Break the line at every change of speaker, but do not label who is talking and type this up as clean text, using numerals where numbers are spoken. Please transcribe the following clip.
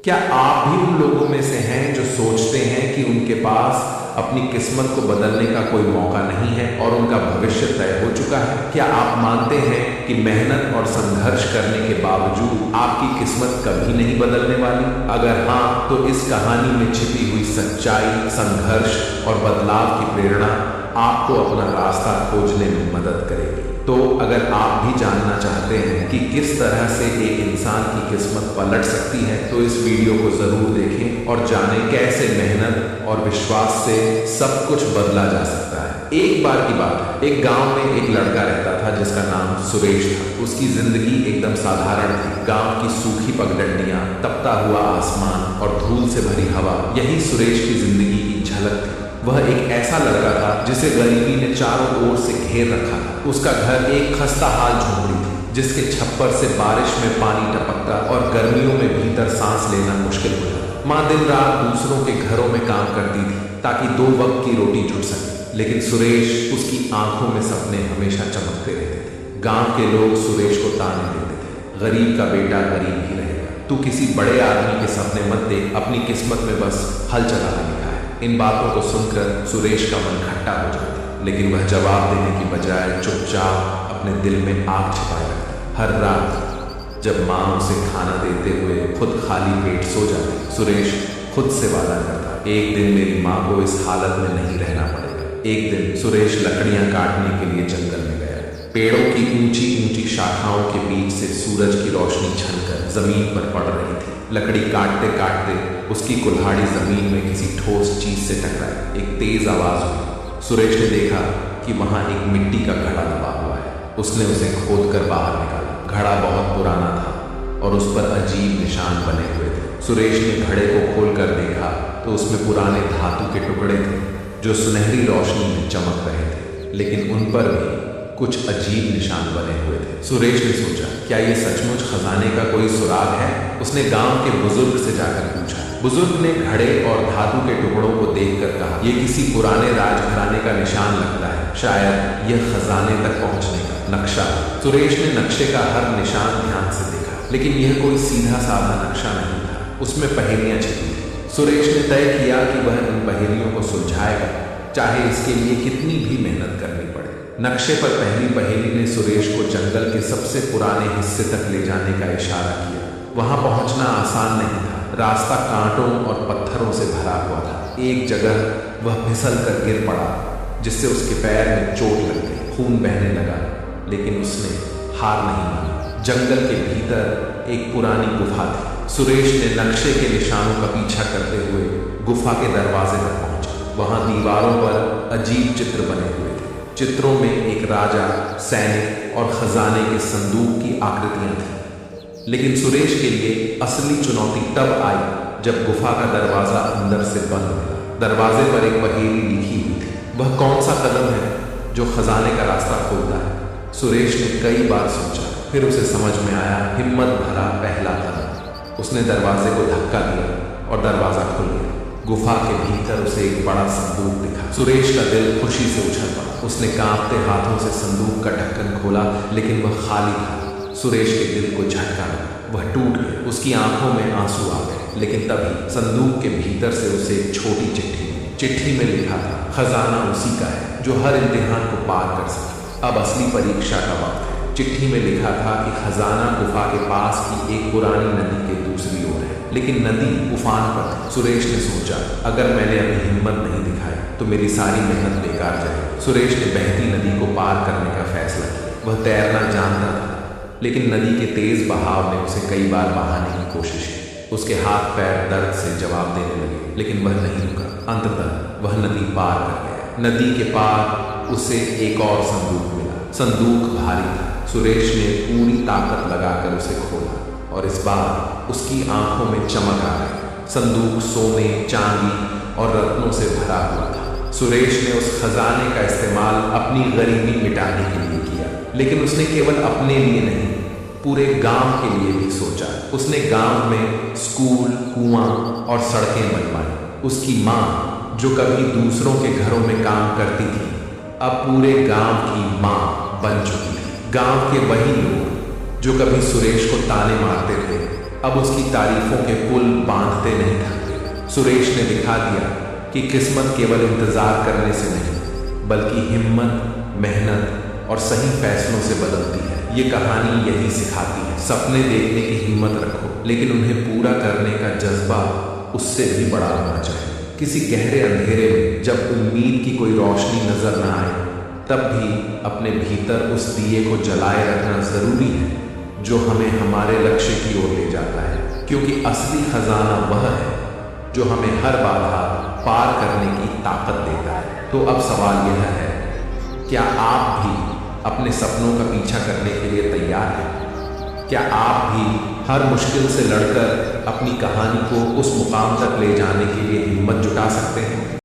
क्या आप भी उन लोगों में से हैं जो सोचते हैं कि उनके पास अपनी किस्मत को बदलने का कोई मौका नहीं है और उनका भविष्य तय हो चुका है? क्या आप मानते हैं कि मेहनत और संघर्ष करने के बावजूद आपकी किस्मत कभी नहीं बदलने वाली? अगर हाँ, तो इस कहानी में छिपी हुई सच्चाई, संघर्ष और बदलाव की प्रेरणा आपको अपना रास्ता खोजने में मदद करेगी। तो अगर आप भी जानना चाहते हैं कि किस तरह से एक इंसान की किस्मत पलट सकती है, तो इस वीडियो को जरूर देखें और जानें कैसे मेहनत और विश्वास से सब कुछ बदला जा सकता है। एक बार की बात है, एक गांव में एक लड़का रहता था जिसका नाम सुरेश था। उसकी जिंदगी एकदम साधारण थी। गांव की सूखी पगडंडियां, तपता हुआ आसमान और धूल से भरी हवा, यही सुरेश की जिंदगी की झलक थी। वह एक ऐसा लड़का था जिसे गरीबी ने चारों ओर से घेर रखा था। उसका घर एक खस्ता हाल झोपड़ी थी जिसके छप्पर से बारिश में पानी टपकता और गर्मियों में भीतर सांस लेना मुश्किल हो जाता। माँ दिन रात दूसरों के घरों में काम करती थी ताकि 2 वक्त की रोटी जुट सके, लेकिन सुरेश, उसकी आंखों में सपने हमेशा चमकते रहते थे। गांव के लोग सुरेश को ताने देते थे, गरीब का बेटा गरीब ही रहेगा, तू किसी बड़े आदमी के सपने मत देख, अपनी किस्मत में बस हल चलाने लिखा है। इन बातों को सुनकर सुरेश का मन खट्टा हो जाता, लेकिन वह जवाब देने की बजाय चुपचाप अपने दिल में आग छिपाए रखता। हर रात जब माँ उसे खाना देते हुए खुद खाली पेट सो जाती, सुरेश खुद से वादा करता, एक दिन मेरी माँ को इस हालत में नहीं रहना पड़ेगा। एक दिन सुरेश लकड़ियां काटने के लिए जंगल में गया। पेड़ों की ऊंची ऊंची शाखाओं के बीच से सूरज की रोशनी छनकर जमीन पर पड़ रही थी। लकड़ी काटते काटते उसकी कुल्हाड़ी जमीन में किसी ठोस चीज से टकराई। एक तेज आवाज हुई। सुरेश ने देखा कि वहां एक मिट्टी का घड़ा दबा हुआ है। उसने उसे खोदकर बाहर निकाला। घड़ा बहुत पुराना था और उस पर अजीब निशान बने हुए थे। सुरेश ने घड़े को खोलकर देखा तो उसमें पुराने धातु के टुकड़े थे जो सुनहरी रोशनी में चमक रहे थे, लेकिन उन पर भी कुछ अजीब निशान बने हुए थे। सुरेश ने सोचा, क्या ये सचमुच खजाने का कोई सुराग है? उसने गांव के बुजुर्ग से जाकर पूछा। बुजुर्ग ने घड़े और धातु के टुकड़ों को देखकर कहा, यह किसी पुराने राजघराने का निशान लगता है, शायद यह खजाने तक पहुंचने का नक्शा। सुरेश ने नक्शे का हर निशान ध्यान से देखा, लेकिन यह कोई सीधा साधा नक्शा नहीं था, उसमें पहेलियां छिपी थी। सुरेश ने तय किया कि वह इन पहेलियों को सुलझाएगा, चाहे इसके लिए कितनी भी मेहनत करनी पड़े। नक्शे पर पहली पहेली ने सुरेश को जंगल के सबसे पुराने हिस्से तक ले जाने का इशारा किया। वहां पहुंचना आसान नहीं था, रास्ता कांटों और पत्थरों से भरा हुआ था। एक जगह वह फिसल कर गिर पड़ा, जिससे उसके पैर में चोट लग गई, खून बहने लगा, लेकिन उसने हार नहीं मानी। जंगल के भीतर एक पुरानी गुफा थी। सुरेश ने नक्शे के निशानों का पीछा करते हुए गुफा के दरवाजे तक पहुंचा। वहां दीवारों पर अजीब चित्र बने हुए थे। चित्रों में एक राजा, सैनिक और खजाने के संदूक की आकृतियां थीं। लेकिन सुरेश के लिए असली चुनौती तब आई जब गुफा का दरवाजा अंदर से बंद मिला। दरवाजे पर एक पहेली लिखी हुई थी, वह कौन सा कदम है जो खजाने का रास्ता खोलता है? सुरेश ने कई बार सोचा, फिर उसे समझ में आया, हिम्मत भरा पहला कदम। उसने दरवाजे को धक्का दिया और दरवाजा खुल गया। गुफा के भीतर उसे एक बड़ा संदूक दिखा। सुरेश का दिल खुशी से उछल पड़ा। उसने कांपते हाथों से संदूक का ढक्कन खोला, लेकिन वह खाली था। सुरेश के दिल को झटका लगा, वह टूट गया। उसकी आंखों में आंसू आ गए, लेकिन तभी संदूक के भीतर से उसे एक छोटी चिट्ठी मिली। चिट्ठी में लिखा था, खजाना उसी का है जो हर इम्तिहान को पार कर सके। अब असली परीक्षा का वक्त है। चिट्ठी में लिखा था कि खजाना गुफा के पास की एक पुरानी नदी के दूसरी ओर है, लेकिन नदी उफान पर थी। सुरेश ने सोचा, अगर मैंने अपनी हिम्मत नहीं दिखाई तो मेरी सारी मेहनत बेकार जाएगी। सुरेश ने बहती नदी को पार करने का फैसला किया। वह तैरना जानता था, लेकिन नदी के तेज बहाव ने उसे कई बार बहाने की कोशिश की। उसके हाथ पैर दर्द से जवाब देने लगे, लेकिन वह नहीं रुका। अंततः वह नदी पार कर गया। नदी के पार उसे एक और संदूक मिला। संदूक भारी था। सुरेश ने पूरी ताकत लगाकर उसे खोला और इस बार उसकी आंखों में चमक आ गई। संदूक सोने, चांदी और रत्नों से भरा हुआ था। सुरेश ने उस खजाने का इस्तेमाल अपनी गरीबी मिटाने के लिए किया, लेकिन उसने केवल अपने लिए नहीं, पूरे गांव के लिए भी सोचा। उसने गांव में स्कूल, कुआं और सड़कें बनवाई। उसकी माँ, जो कभी दूसरों के घरों में काम करती थी, अब पूरे गांव की माँ बन चुकी थी। गांव के वही लोग जो कभी सुरेश को ताने मारते थे, अब उसकी तारीफों के पुल बांध मानते नहीं थकते। सुरेश ने दिखा दिया कि किस्मत केवल इंतजार करने से नहीं बल्कि हिम्मत, मेहनत और सही फैसलों से बदलती है। ये कहानी यही सिखाती है, सपने देखने की हिम्मत रखो लेकिन उन्हें पूरा करने का जज्बा उससे भी बड़ा होना चाहिए। किसी गहरे अंधेरे में जब उम्मीद की कोई रोशनी नजर न आए तब भी अपने भीतर उस दिए को जलाए रखना जरूरी है जो हमें हमारे लक्ष्य की ओर ले जाता है, क्योंकि असली खजाना वह है जो हमें हर बाधा पार करने की ताकत देता है। तो अब सवाल यह है, क्या आप भी अपने सपनों का पीछा करने के लिए तैयार हैं? क्या आप भी हर मुश्किल से लड़कर अपनी कहानी को उस मुकाम तक ले जाने के लिए हिम्मत जुटा सकते हैं?